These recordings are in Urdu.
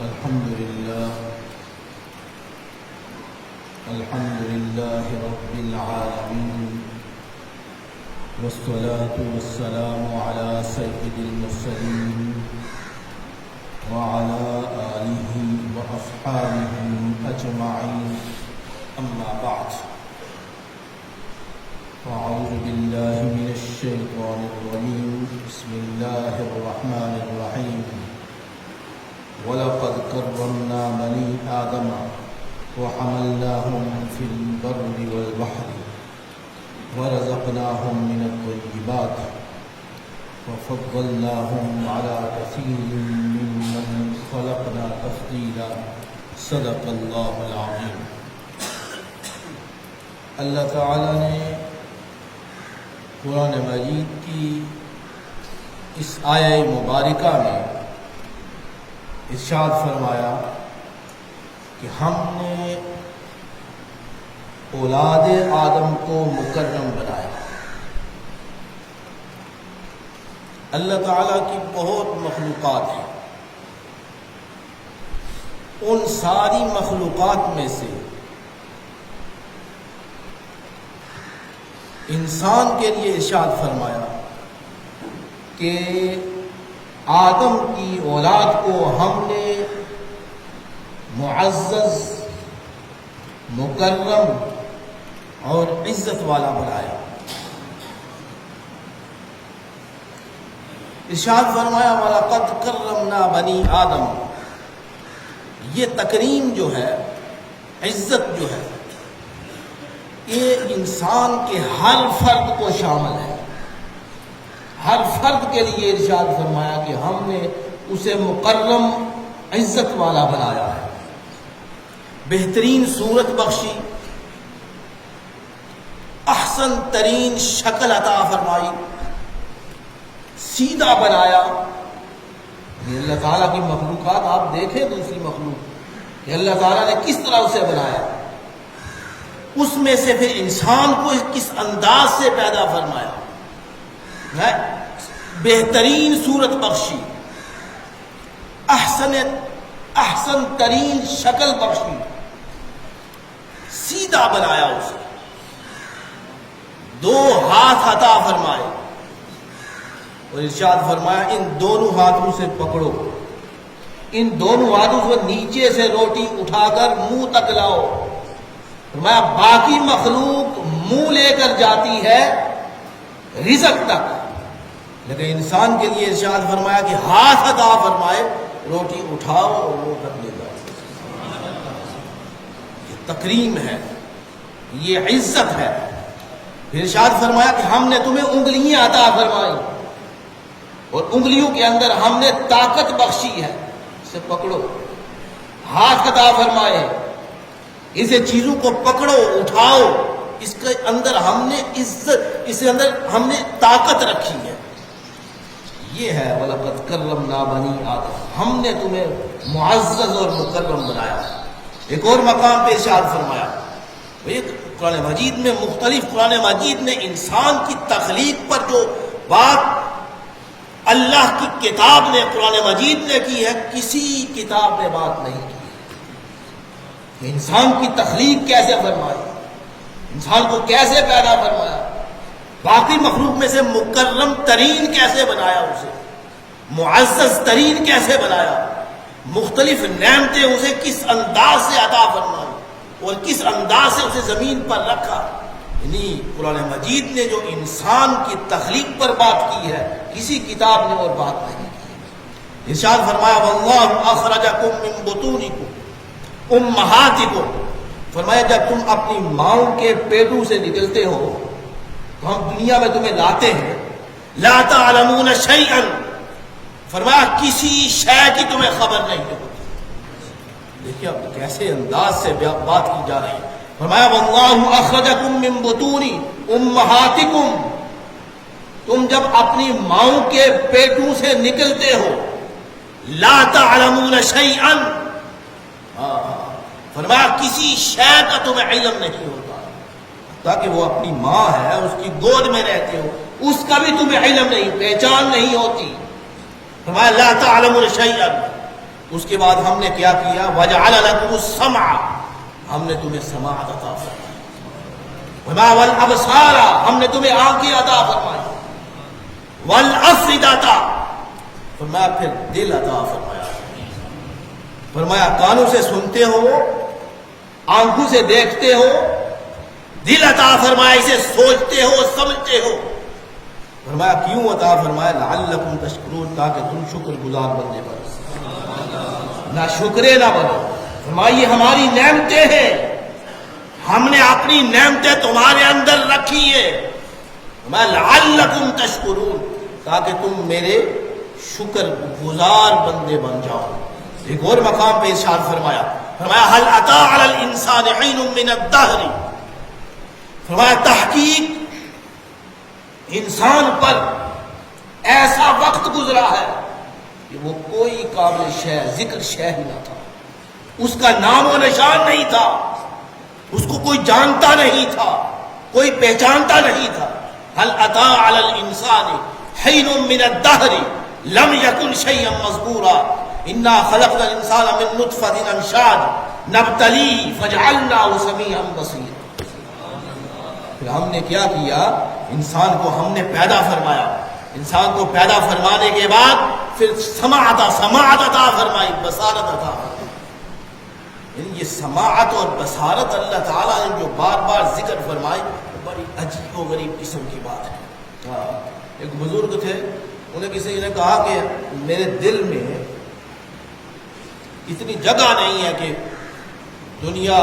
الحمد لله رب العالمين، والصلاة والسلام على سيد المرسلين وعلى آله وأصحابه أجمعين، أما بعد، أعوذ بالله من الشيطان الرجيم، بسم الله الرحمن الرحيم. وَلَقَدْ كَرَّمْنَا بَنِي آدَمَ وَحَمَلْنَاهُمْ فِي الْبَرِّ وَالْبَحْرِ وَرَزَقْنَاهُمْ مِنَ الطَّيِّبَاتِ وَفَضَّلْنَاهُمْ عَلَى كَثِيرٍ مِّمَّنْ خَلَقْنَا تَفْضِيلًا. صدق اللہ العظیم. اللہ تعالی نے قرآن مجید کی اس آیہ مبارکہ میں ارشاد فرمایا کہ ہم نے اولاد آدم کو مکرم بنایا. اللہ تعالیٰ کی بہت مخلوقات ہیں، ان ساری مخلوقات میں سے انسان کے لیے ارشاد فرمایا کہ آدم کی اولاد کو ہم نے معزز، مکرم اور عزت والا بنایا. ارشاد فرمایا وَلَقَدْ كَرَّمْنَا بَنِي آدم. یہ تکریم جو ہے، عزت جو ہے، یہ انسان کے ہر فرد کو شامل ہے. ہر فرد کے لیے ارشاد فرمایا کہ ہم نے اسے مکرم، عزت والا بنایا ہے. بہترین صورت بخشی، احسن ترین شکل عطا فرمائی، سیدھا بنایا. یہ اللہ تعالیٰ کی مخلوقات آپ دیکھیں، دوسری مخلوق کہ اللہ تعالیٰ نے کس طرح اسے بنایا، اس میں سے پھر انسان کو کس انداز سے پیدا فرمایا. بہترین صورت بخشی، احسن ترین شکل بخشی، سیدھا بنایا اسے. دو ہاتھ عطا فرمائے اور ارشاد فرمایا ان دونوں ہاتھوں سے پکڑو، ان دونوں ہاتھوں سے نیچے سے روٹی اٹھا کر منہ تک لاؤ. فرمایا باقی مخلوق منہ لے کر جاتی ہے رزق تک، لیکن انسان کے لیے ارشاد فرمایا کہ ہاتھ عطا فرمائے، روٹی اٹھاؤ اور وہ تک لے جاؤ. یہ تکریم ہے، یہ عزت ہے. پھر ارشاد فرمایا کہ ہم نے تمہیں انگلیاں عطا فرمائی اور انگلیوں کے اندر ہم نے طاقت بخشی ہے، اسے پکڑو. ہاتھ عطا فرمائے، اسے چیزوں کو پکڑو، اٹھاؤ. اس کے اندر ہم نے عزت، اس کے اندر ہم نے طاقت رکھی ہے. یہ ہے وَلَقَدْ كَرَّمْنَا بَنِي آدَم، ہم نے تمہیں معزز اور مکرم بنایا. ایک اور مقام پہ ارشاد فرمایا، قرآن مجید میں مختلف، قرآن مجید نے انسان کی تخلیق پر جو بات اللہ کی کتاب نے، قرآن مجید نے کی ہے، کسی کتاب نے بات نہیں کی. انسان کی تخلیق کیسے فرمائی، انسان کو کیسے پیدا فرمایا، باقی مخلوق میں سے مکرم ترین کیسے بنایا، اسے معزز ترین کیسے بنایا، مختلف نعمتیں اسے کس انداز سے عطا فرمائی اور کس انداز سے اسے زمین پر رکھا. یعنی قرآن مجید نے جو انسان کی تخلیق پر بات کی ہے، کسی کتاب نے اور بات نہیں کی. ارشاد فرمایا وَاللَّهُ أَخْرَجَكُم مِّن بُطُونِكُمْ أُمَّهَاتِكُمْ. فرمایا جب تم اپنی ماؤں کے پیٹوں سے نکلتے ہو تو ہم دنیا میں تمہیں لاتے ہیں. لا تعلمون شیئا، فرمایا کسی شے کی تمہیں خبر نہیں ہوتی. دیکھیے اب کیسے انداز سے بات کی جا رہی ہے. فرمایا واللہ اخرجکم من بطون امہاتکم، تم جب اپنی ماؤں کے پیٹوں سے نکلتے ہو، لا تعلمون شیئا، فرمایا کسی شے کا تمہیں علم نہیں ہوتا، تاکہ وہ اپنی ماں ہے، اس کی گود میں رہتے ہو، اس کا بھی تمہیں علم نہیں، پہچان نہیں ہوتی. فرمایا لا تعلمون شیئا، اس کے بعد ہم نے کیا کیا؟ وَجَعَلَ لَكُمُ السَّمْعَ، ہم نے تمہیں سماعت عطا فرمائی، وَمَا وَالْأَبْصَارَ، ہم نے تمہیں آنکھیں عطا فرمائی، وَالْأَفْئِدَةَ، فرمایا پھر دل عطا فرمایا، فرمایا کانوں سے سنتے ہو، آنکھوں سے دیکھتے ہو، دل عطا فرمایا اسے سوچتے ہو، سمجھتے ہو۔ فرمایا کیوں عطا فرمایا؟ لعلکم تشکرون، تاکہ تم شکر گزار بننے پر نہ شکرے نہ بنو۔ فرمایا یہ ہماری نعمتیں ہیں، ہم نے اپنی نعمتیں تمہارے اندر رکھی ہے، فرمایا لعلکم تشکرون، تاکہ تم میرے شکر گزار بندے بن جاؤ۔ ایک اور مقام پہ ارشاد فرمایا، فرمایا هل اتى على الانسان حين من الدهر، فرمایا تحقیق انسان پر ایسا وقت گزرا ہے کہ وہ کوئی قابل شے ذکر شے ہی نہ تھا، اس کا نام و نشان نہیں تھا، اس کو کوئی جانتا نہیں تھا، کوئی پہچانتا نہیں تھا۔ هل اتى على الانسان حين من الدهر لم يكن شيئا مذكورا انا خلقنا الانسان من نطفة امشاج نبتلیہ فجعلناہ سمیعا بصیرا۔ پھر ہم نے کیا کیا؟ انسان کو ہم نے پیدا فرمایا، انسان کو پیدا فرمانے کے بعد پھر سماعت عطا فرمائی، بصارت عطا فرمائی۔ یعنی یہ سماعت اور بصارت اللہ تعالیٰ نے جو بار بار ذکر فرمائی، بڑی عجیب و غریب قسم کی بات ہے۔ ایک بزرگ تھے، انہیں کسی نے کہا کہ میرے دل میں اتنی جگہ نہیں ہے کہ دنیا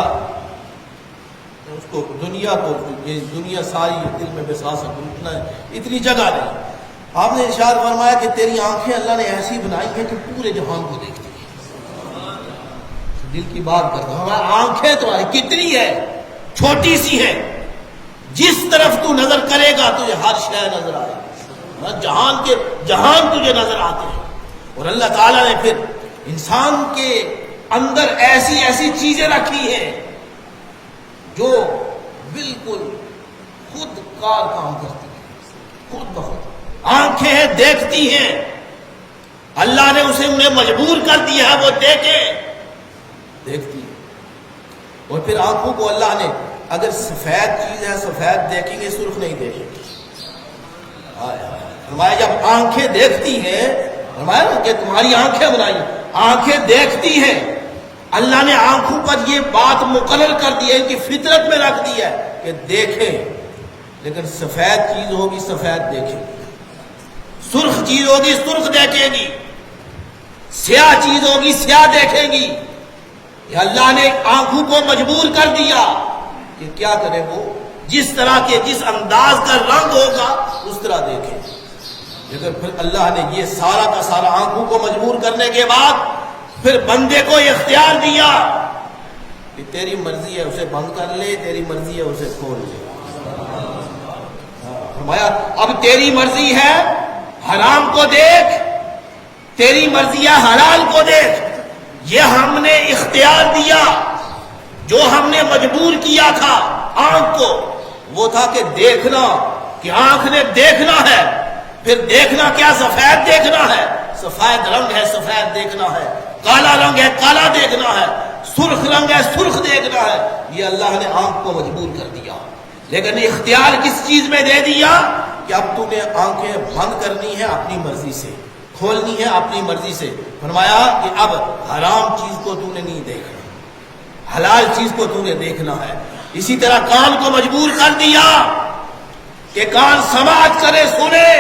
ساری دل میں بسا سکوں، اتنی جگہ نہیں۔ آپ نے ارشاد فرمایا کہ تیری آنکھیں اللہ نے ایسی بنائی ہیں کہ پورے جہان کو دیکھتی ہیں۔ دل کی بات کرتا ہوں، ہماری آنکھیں تمہاری کتنی ہے، چھوٹی سی ہے، جس طرف تو نظر کرے گا تجھے ہر شے نظر آئے گی، جہان تجھے نظر آتے ہیں۔ اور اللہ تعالیٰ نے پھر انسان کے اندر ایسی چیزیں رکھی ہیں جو بالکل خود کار کام کرتی ہیں، خود بخود۔ آنکھیں ہیں، دیکھتی ہیں، اللہ نے انہیں مجبور کر دیا ہے وہ دیکھتی ہے۔ اور پھر آنکھوں کو اللہ نے، اگر سفید چیز ہے سفید دیکھیں گے، سرخ نہیں دیکھیں گے۔ فرمایا جب آنکھیں دیکھتی ہیں، فرمایا نا کہ تمہاری آنکھیں بنائی، آنکھیں دیکھتی ہیں، اللہ نے آنکھوں پر یہ بات مقرر کر دی ہے، ان کی فطرت میں رکھ دی ہے کہ دیکھیں، لیکن سفید چیز ہوگی سفید دیکھیں گی، سرخ چیز ہوگی سرخ دیکھیں گی، سیاہ چیز ہوگی سیاہ دیکھیں گی۔ یہ اللہ نے آنکھوں کو مجبور کر دیا کہ کیا کرے، وہ جس طرح کے جس انداز کا رنگ ہوگا اس طرح دیکھیں۔ لیکن پھر اللہ نے یہ سارا کا سارا آنکھوں کو مجبور کرنے کے بعد پھر بندے کو اختیار دیا کہ تیری مرضی ہے اسے بند کر لے، تیری مرضی ہے اسے کھول لے۔ فرمایا اب تیری مرضی ہے حرام کو دیکھ، تیری مرضی ہے حلال کو دیکھ۔ یہ ہم نے اختیار دیا، جو ہم نے مجبور کیا تھا آنکھ کو، وہ تھا کہ دیکھنا، کہ آنکھ نے دیکھنا ہے۔ پھر دیکھنا کیا؟ سفید دیکھنا ہے، سفید رنگ ہے سفید دیکھنا ہے، کالا رنگ ہے کالا دیکھنا ہے، سرخ رنگ ہے سرخ دیکھنا ہے۔ یہ اللہ نے آنکھ کو مجبور کر دیا، لیکن اختیار کس چیز میں دے دیا کہ اب تو نے آنکھیں بند کرنی ہے اپنی مرضی سے، کھولنی ہے اپنی مرضی سے۔ فرمایا کہ اب حرام چیز کو تو نے نہیں دیکھنا، حلال چیز کو تو نے دیکھنا ہے۔ اسی طرح کان کو مجبور کر دیا کہ کان سماعت کرے، سنے۔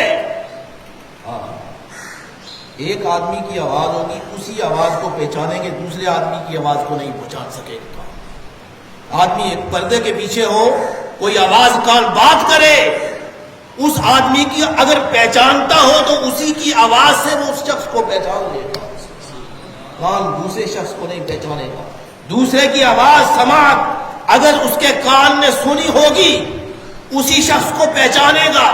ایک آدمی کی آواز ہوگی، اسی آواز کو پہچانیں گے، دوسرے آدمی کی آواز کو نہیں پہچان سکے گا۔ آدمی ایک پردے کے پیچھے ہو، کوئی آواز کان بات کرے، اس آدمی کی اگر پہچانتا ہو تو اسی کی آواز سے وہ اس شخص کو پہچان لے گا، کان دوسرے شخص کو نہیں پہچانے گا۔ دوسرے کی آواز سماعت اگر اس کے کان نے سنی ہوگی اسی شخص کو پہچانے گا۔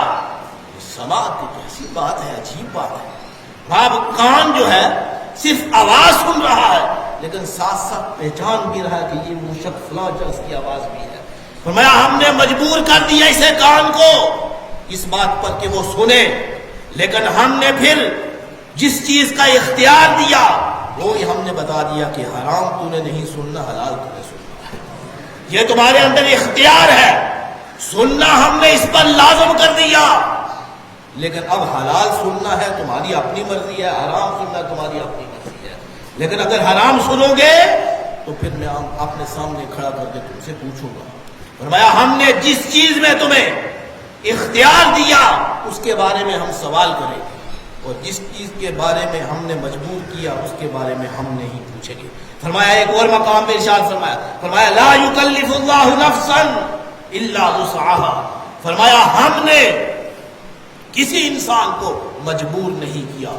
سماعت کیسی بات ہے، عجیب بات ہے۔ اب کان جو ہے صرف آواز سن رہا ہے لیکن ساتھ ساتھ پہچان بھی رہا ہے کہ یہ وہ شخص فلاں شخص کی آواز بھی ہے۔ فرمایا ہم نے مجبور کر دیا اسے کان کو اس بات پر کہ وہ سنے، لیکن ہم نے پھر جس چیز کا اختیار دیا وہی ہم نے بتا دیا کہ حرام تو نے نہیں سننا، حلال تو نے سننا ہے، یہ تمہارے اندر اختیار ہے، سننا ہم نے اس پر لازم کر دیا، لیکن اب حلال سننا ہے تمہاری اپنی مرضی ہے، حرام سننا تمہاری اپنی مرضی ہے، لیکن اگر حرام سنو گے تو پھر میں اپنے سامنے کھڑا کر کے تم سے پوچھوں گا۔ فرمایا ہم نے جس چیز میں تمہیں اختیار دیا اس کے بارے میں ہم سوال کریں گے، اور جس چیز کے بارے میں ہم نے مجبور کیا اس کے بارے میں ہم نہیں پوچھیں گے۔ فرمایا ایک اور مقام میں ارشاد فرمایا لا یکلف اللہ نفسا الا وسعها، فرمایا ہم نے کسی انسان کو مجبور نہیں کیا،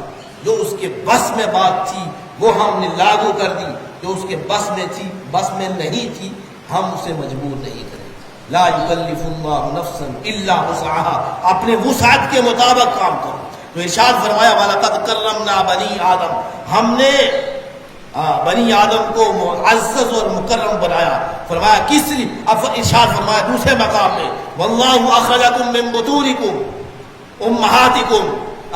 جو اس کے بس میں بات تھی وہ ہم نے لاگو کر دی، جو اس کے بس میں تھی بس میں نہیں تھی ہم اسے مجبور نہیں کریں۔ لا یکلف اللہ نفسا الا وسعها، اپنے وسعت کے مطابق کام کرو۔ تو ارشاد فرمایا وَلَقَدْ كَرَّمْنَا بَنِي آدم، ہم نے بنی آدم کو معزز اور مکرم بنایا۔ فرمایا کس لیے؟ اب ارشاد فرمایا دوسرے مقام میں وَاللَّهُ أَخْرَجَكُم مِّن بُطُونِكُمْ أُمَّهَاتِكُمْ،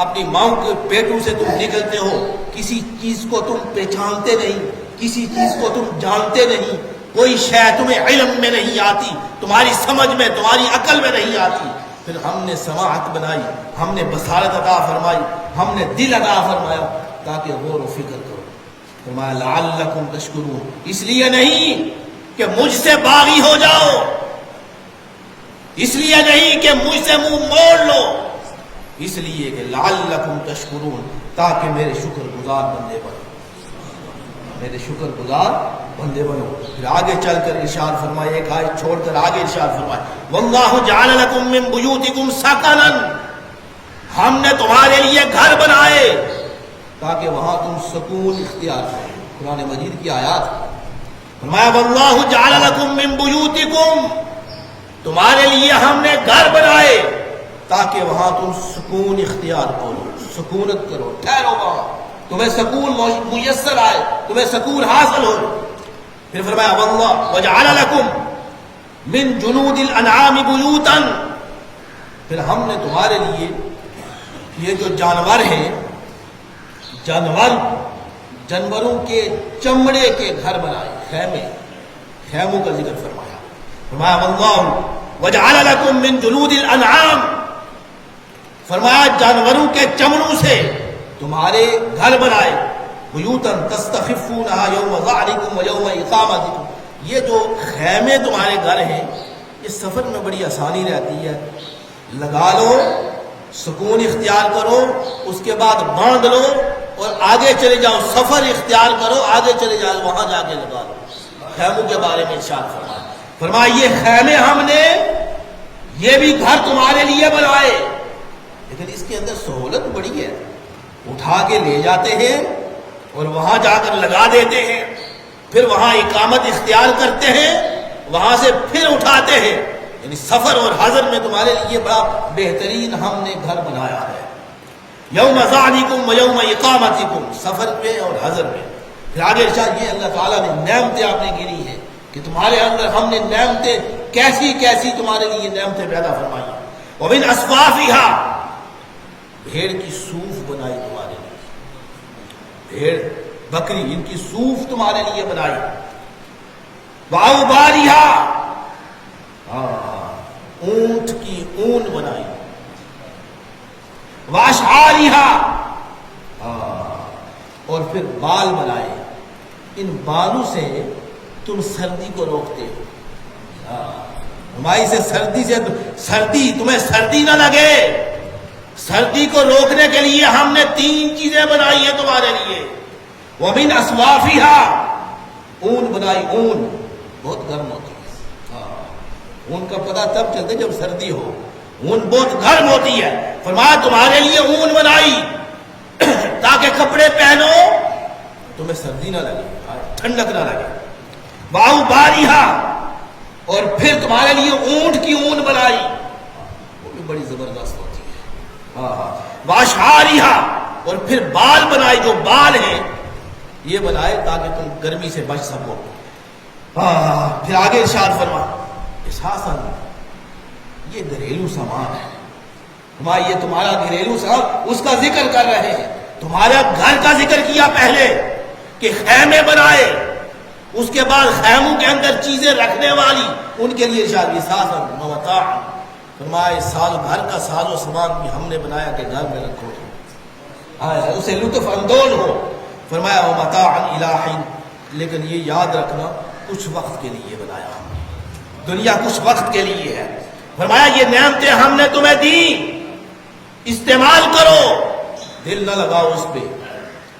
اپنی ماؤں کے پیٹوں سے تم نکلتے ہو، کسی چیز کو تم پہچانتے نہیں، کسی چیز کو تم جانتے نہیں، کوئی شے تمہیں علم میں نہیں آتی، تمہاری سمجھ میں تمہاری عقل میں نہیں آتی، پھر ہم نے سماعت بنائی، ہم نے بصارت عطا فرمائی، ہم نے دل عطا فرمایا تاکہ غور و فکر کرو۔ فرمایا لعلکم تشکرون، اس لیے نہیں کہ مجھ سے باغی ہو جاؤ، اس لیے نہیں کہ مجھ سے منہ موڑ لو، اس لیے کہ لعلکم تشکرون، تاکہ میرے شکر گزار بندے بنو، میرے شکر گزار بندے بنو۔ پھر آگے چل کر ارشاد فرمائے، ایک آیت چھوڑ کر آگے ارشاد فرمائے واللہ جعل لکم من بیوتکم سکنا، ہم نے تمہارے لیے گھر بنائے تاکہ وہاں تم سکون اختیار کرو۔ قرآن مجید کی آیات فرمایا واللہ جعل لکم من بیوتکم، تمہارے لیے ہم نے گھر بنائے تاکہ وہاں تم سکون اختیار کرو، سکونت کرو، ٹھہرو وہاں، تمہیں سکون میسر آئے، تمہیں سکون حاصل ہو۔ پھر فرمایا واللہ وجعل لکم من جنود الانعام بیوتا، پھر ہم نے تمہارے لیے یہ جو جانور ہیں، جانوروں کے چمڑے کے گھر بنائے، خیموں کا ذکر فرمایا۔ فرمایا واللہ وجعل لکم من جنود الانعام، فرمایا جانوروں کے چمڑوں سے تمہارے گھر بنائے، بیوتن تستخفونها یوم ظعنکم ویوم اقامتکم، یہ جو خیمے تمہارے گھر ہیں یہ سفر میں بڑی آسانی رہتی ہے، لگا لو، سکون اختیار کرو، اس کے بعد باندھ لو اور آگے چلے جاؤ، سفر اختیار کرو، آگے چلے جاؤ، وہاں جا کے لگا لو۔ خیموں کے بارے میں ارشاد فرمایا یہ خیمے ہم نے یہ بھی گھر تمہارے لیے بنائے، لیکن اس کے اندر سہولت بڑی ہے، اٹھا کے لے جاتے ہیں اور وہاں جا کر لگا دیتے ہیں، پھر وہاں اقامت اختیار کرتے ہیں، وہاں سے پھر اٹھاتے ہیں، یعنی سفر اور حضر میں تمہارے لیے بڑا بہترین ہم نے گھر بنایا ہے، یوم ظعنکم و یوم اقامتکم، سفر میں اور حضر میں۔ پھر آگے ارشاد یہ اللہ تعالیٰ نے نعمتیں آپ نے گنی ہیں کہ تمہارے اندر ہم نے نعمتیں کیسی کیسی تمہارے لیے نعمتیں پیدا فرمائی۔ ومن اصفافھا، بھیڑ کی صوف بنائی تمہارے لیے، بھیڑ بکری ان کی صوف تمہارے لیے بنائی۔ واوباریھا، اونٹ کی اون بنائی۔ واشعاریھا، اور پھر بال بنائے، ان بالوں سے تم سردی کو روکتے ہو، ہماری سے سردی تمہیں سردی نہ لگے، سردی کو روکنے کے لیے ہم نے 3 چیزیں بنائی ہیں تمہارے لیے۔ ومن اصوافھا، اون بنائی، اون بہت گرم ہوتی ہے، اون کا پتہ تب چلتا ہے جب سردی ہو، اون بہت گرم ہوتی ہے، فرمایا تمہارے لیے اون بنائی تاکہ کپڑے پہنو تمہیں سردی نہ لگے، ٹھنڈک نہ لگے۔ واوباریھا، اور پھر تمہارے لیے اونٹ کی اون بنائی، وہ بھی بڑی زبردست ہوتی ہے۔ واشعاریھا، اور پھر بال بنائے، جو بال ہیں یہ بنائے تاکہ تم گرمی سے بچ سکو۔ پھر آگے ارشاد فرما اساساً یہ گھریلو سامان ہے، یہ تمہارا گھریلو سامان، اس کا ذکر کر رہے ہیں، تمہارا گھر کا ذکر کیا پہلے، کہ خیمے بنائے، اس کے بعد خیموں کے اندر چیزیں رکھنے والی ان کے لیے ارشاد ساس و متاع، فرمایا سال بھر کا ساز و سامان بھی ہم نے بنایا کہ گھر میں رکھو، اسے لطف اندوز ہو۔ فرمایا ومتاع الی حین، لیکن یہ یاد رکھنا کچھ وقت کے لیے بنایا ہم نے، دنیا کچھ وقت کے لیے ہے۔ فرمایا یہ نعمتیں ہم نے تمہیں دی، استعمال کرو، دل نہ لگاؤ اس پہ۔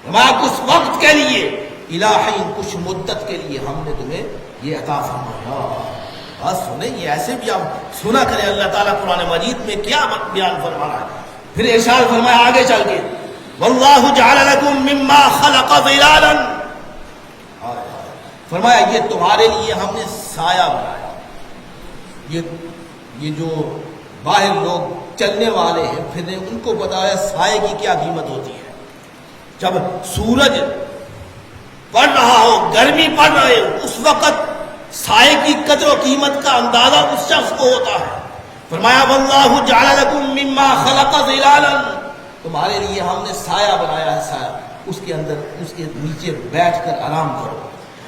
فرمایا کچھ وقت کے لیے، الی حین، کچھ مدت کے لیے ہم نے تمہیں یہ عطا فرمایا۔ بات سنیں، یہ ایسے بھی آپ سنا کریں اللہ تعالیٰ قرآن مجید میں کیا بیان فرما رہا ہے۔ پھر ارشاد فرمایا آگے چل کے واللہ جعل لکم مما خلق ظلالا، فرمایا یہ تمہارے لیے ہم نے سایہ بنایا۔ یہ جو باہر لوگ چلنے والے ہیں پھرنے، ان کو بتایا سائے کی کیا قیمت ہوتی ہے۔ جب سورج پڑ رہا ہو، گرمی پڑ رہے ہو، اس وقت سائے کی قدر و قیمت کا اندازہ اس شخص کو ہوتا ہے۔ فرمایا واللہ جعل لکم مما خلق ظلالا، تمہارے لیے ہم نے سایہ بنایا ہے، سایہ، اس کے اندر اس کے نیچے بیٹھ کر آرام کرو۔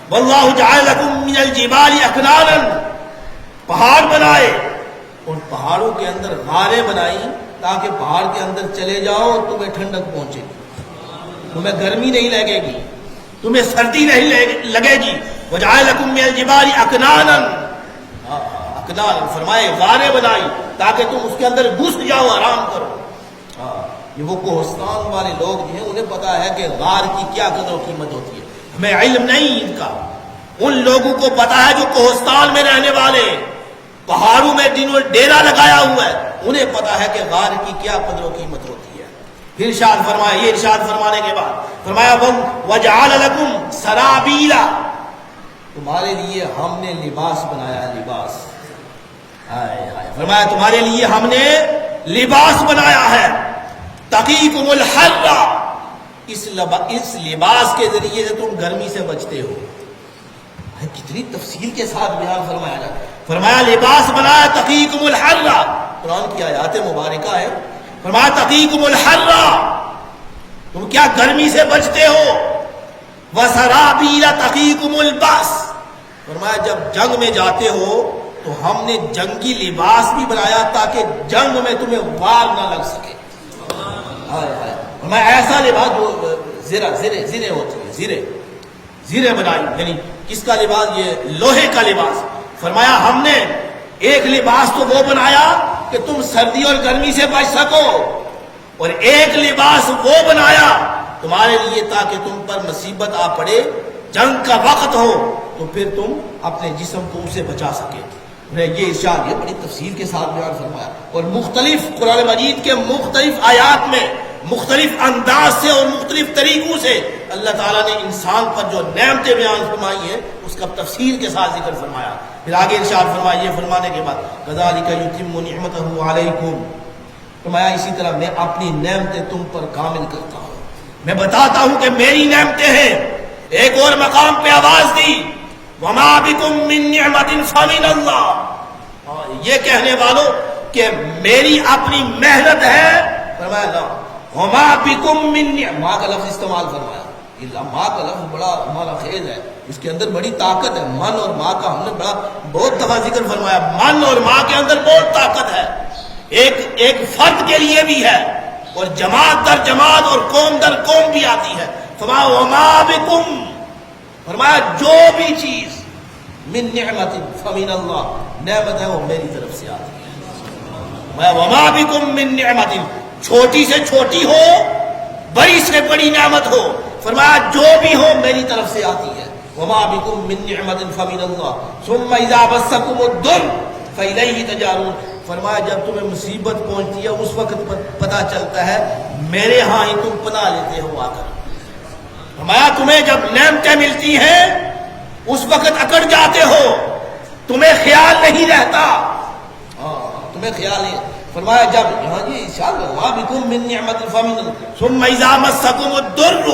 واللہ جعل لکم من الجبال اکنانا، پہاڑ بنائے، ان پہاڑوں کے اندر غاریں بنائی تاکہ پہاڑ کے اندر چلے جاؤ تمہیں ٹھنڈک پہنچے گی، تمہیں گرمی نہیں لگے گی، تمہیں سردی نہیں لگے گی۔ وجعل لکم من الجبال اکنانا، اکنانا فرمائے غاریں بنائی تاکہ تم اس کے اندر گھس جاؤ، آرام کرو۔ یہ وہ کوہستان والے لوگ جو ہیں انہیں پتا ہے کہ غار کی کیا قدر و قیمت ہوتی ہے، ہمیں علم نہیں ان کا۔ ان لوگوں کو پتا ہے جو کوہستان میں رہنے والے، پہاڑوں میں جنہوں نے ڈیرا لگایا ہوا ہے، انہیں پتا ہے کہ غار کی کیا قدر و قیمت ہوتی ہے۔ پھر ارشاد فرمایا، یہ ارشاد فرمانے کے بعد فرمایا وجعل لکم سرابیلا، تمہارے لیے ہم نے لباس بنایا ہے، لباس، فرمایا تمہارے لیے ہم نے لباس بنایا ہے، تقیکم الحر، اس لباس کے ذریعے سے تم گرمی سے بچتے ہو۔ کتنی تفصیل کے ساتھ بیان فرمایا جاتا ہے۔ فرمایا لباس بنایا تقیکم الحر، قرآن کی آیات مبارکہ ہے۔ فرمایا تقیکم الحر، تم کیا گرمی سے بچتے ہو، وسرابیل تقیکم الباس، فرمایا جب جنگ میں جاتے ہو تو ہم نے جنگی لباس بھی بنایا تاکہ جنگ میں تمہیں وار نہ لگ سکے۔ فرمایا ایسا لباس جو زرے ہوتی ہے، زرے بنائی، یعنی کس کا لباس؟ یہ لوہے کا لباس۔ فرمایا ہم نے ایک لباس تو وہ بنایا کہ تم سردی اور گرمی سے بچ سکو، اور ایک لباس وہ بنایا تمہارے لیے تاکہ تم پر مصیبت آ پڑے، جنگ کا وقت ہو تو پھر تم اپنے جسم کو اسے بچا سکے۔ یہ ارشاد یہ بڑی تفصیل کے ساتھ بیان فرمایا، اور مختلف قرآن مجید کے مختلف آیات میں مختلف انداز سے اور مختلف طریقوں سے اللہ تعالیٰ نے انسان پر جو نعمتیں بیان فرمائی ہیں اس کا تفصیل کے ساتھ ذکر فرمایا۔ پھر آگے ارشاد فرمایا، یہ فرمانے کے بعد کذالک یتم نعمتہ علیکم، فرمایا اسی طرح میں اپنی نعمتیں تم پر کامل کرتا ہوں، میں بتاتا ہوں کہ میری نعمتیں ہیں۔ ایک اور مقام پہ آواز دی وما بکم من نعمت فمن اللہ، یہ کہنے والوں کہ میری اپنی محنت ہے، فرمایا لا، وما بکم من نعمت، ماں کا لفظ استعمال فرمایا۔ ماں کا لفظ بڑا ہمارا خیز ہے، اس کے اندر بڑی طاقت ہے۔ من اور ماں کا ہم نے بہت دفعہ ذکر فرمایا، من اور ماں کے اندر بہت طاقت ہے، ایک فرد کے لیے بھی ہے، اور جماعت در جماعت اور قوم در قوم بھی آتی ہے۔ فرمایا وما بکم، فرمایا جو بھی چیز من نعمت فمن اللہ، نعمت ہے وہ میری طرف سے آتی ہے۔ فرمایا وما بکم من نعمت، چھوٹی سے چھوٹی ہو، بڑی سے بڑی نعمت ہو، فرمایا جو بھی ہو میری طرف سے آتی ہے۔ وما بکم من نعمت فمن اللہ ثم اذا مسکم الضر فالیہ تجارون، فرمایا جب تمہیں مصیبت پہنچتی ہے اس وقت پتہ چلتا ہے میرے ہاں ہی تم پناہ لیتے ہو آ کر۔ فرمایا تمہیں جب نعمتیں ملتی ہیں اس وقت اکڑ جاتے ہو، تمہیں خیال نہیں رہتا، تمہیں خیال نہیں۔ فرمایا جب یہاں جی انشاءاللہ وما بکم من نعمت فمن اللہ ثم اذا مسکم الضر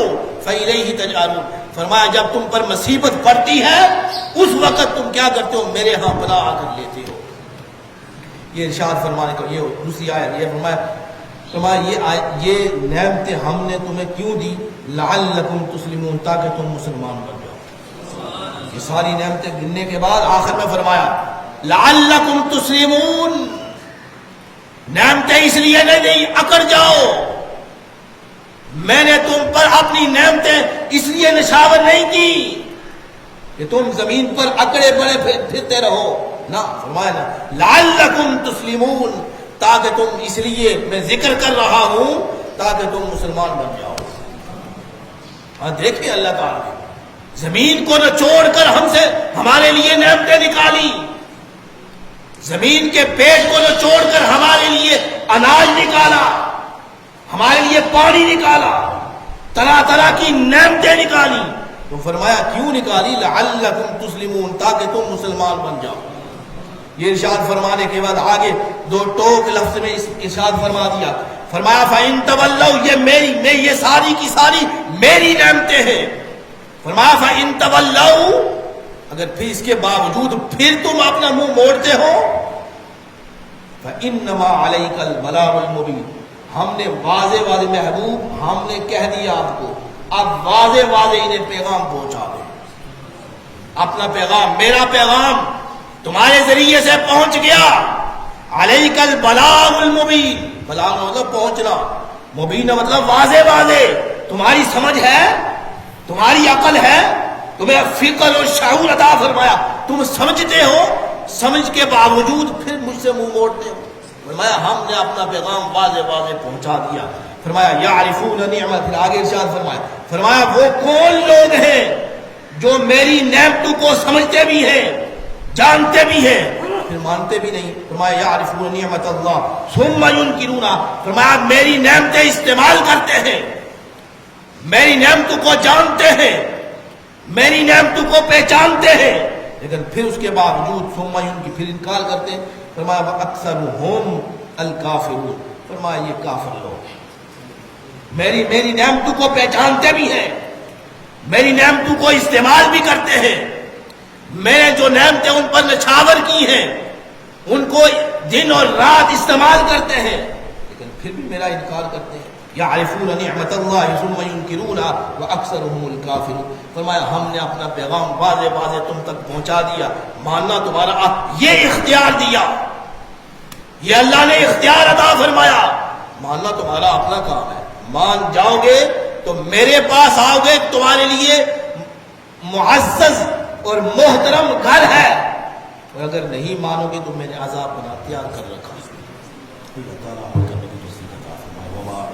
فالیہ تجارون، فرمایا جب تم پر مصیبت پڑتی ہے اس وقت تم کیا کرتے ہو، میرے ہاں پناہ آ کر لیتے ہو۔ یہ ارشاد فرمانے کا یہ دوسری آیت، یہ فرمایا فرمایا یہ نعمتیں ہم نے تمہیں کیوں دی؟ لعلکم تسلمون، تاکہ تم مسلمان بن جاؤ۔ یہ ساری نعمتیں گننے کے بعد آخر میں فرمایا لعلکم تسلمون، نعمتیں اس لیے نہیں اکڑ جاؤ، میں نے تم پر اپنی نعمتیں اس لیے نشاور نہیں کی کہ تم زمین پر اکڑے بڑے پھرتے رہو، نہ، فرمایا نا لعلکم تسلمون، تاکہ تم، اس لیے میں ذکر کر رہا ہوں تاکہ تم مسلمان بن جاؤ۔ ہاں دیکھیں اللہ تعالیٰ نے زمین کو نچوڑ کر ہمارے لیے نعمتیں نکالی، زمین کے پیٹ کو نچوڑ کر ہمارے لیے اناج نکالا، ہمارے لیے پانی نکالا، طرح طرح کی نعمتیں نکالی، تو فرمایا کیوں نکالی؟ لعلکم تسلمون، تاکہ تم مسلمان بن جاؤ۔ یہ ارشاد فرمانے کے بعد آگے دو ٹوک لفظ میں ارشاد فرما دیا، فرمایا فَإِن تَوَلَّوْا، یہ ساری کی ساری میری نعمتیں ہیں، فرمایا فَإِن تَوَلَّوْا، اگر پھر اس کے باوجود پھر تم اپنا منہ موڑتے ہو، فَإِنَّمَا عَلَيْكَ الْبَلَاغُ الْمُبِينُ، ہم نے واضح واضح، محبوب ہم نے کہہ دیا آپ کو، اب واضح واضح انہیں پیغام پہنچا دیں، اپنا پیغام، میرا پیغام تمہارے ذریعے سے پہنچ گیا۔ علیک البلاغ المبین، بلاغ مطلب پہنچنا، مبین مطلب واضح واضح، تمہاری سمجھ ہے، تمہاری عقل ہے، تمہیں فکر اور شعور عطا فرمایا، تم سمجھتے ہو، سمجھ کے باوجود پھر مجھ سے منہ موڑتے ہو، فرمایا ہم نے اپنا پیغام واضح واضح پہنچا دیا۔ فرمایا یعرفون نعمت، پھر آگے ارشاد فرمایا وہ کون لوگ ہیں جو میری نعمتوں کو سمجھتے بھی ہیں، جانتے بھی ہیں، پھر مانتے بھی نہیں۔ فرمایا یعرفون نعمت اللہ ثم ینکرونہا، فرمایا میری نعمتیں استعمال کرتے ہیں، میری نعمتوں کو جانتے ہیں، میری نعمتوں کو پہچانتے ہیں، لیکن پھر اس کے باوجود ثم ینکرون، پھر انکار کرتے ہیں۔ فرمایا وَأَكْثَرُهُمْ الْكَافِرُونَ، فرمایا یہ کافر لوگ ہیں، میری نعمتوں کو پہچانتے بھی ہیں، میری نعمتوں کو استعمال بھی کرتے ہیں، میں نے جو نعمتیں ان پر نچھاور کی ہیں ان کو دن اور رات استعمال کرتے ہیں، لیکن پھر بھی میرا انکار کرتے ہیں۔ یعرفون نعمت اللہ ثم ینکرونها واکثرهم الکافرون، فرمایا ہم نے اپنا پیغام واضح واضح تم تک پہنچا دیا، ماننا تمہارا، یہ اختیار دیا، یہ اللہ نے اختیار عطا فرمایا، ماننا تمہارا اپنا کام ہے، مان جاؤ گے تو میرے پاس آؤ گے، تمہارے لیے معزز اور محترم گھر ہے، اور اگر نہیں مانو گے تو میں نے عذاب بنا تیار کر رکھا ہے۔ اللہ تعالیٰ عمل کرنے کی توفیق عطا فرمائے۔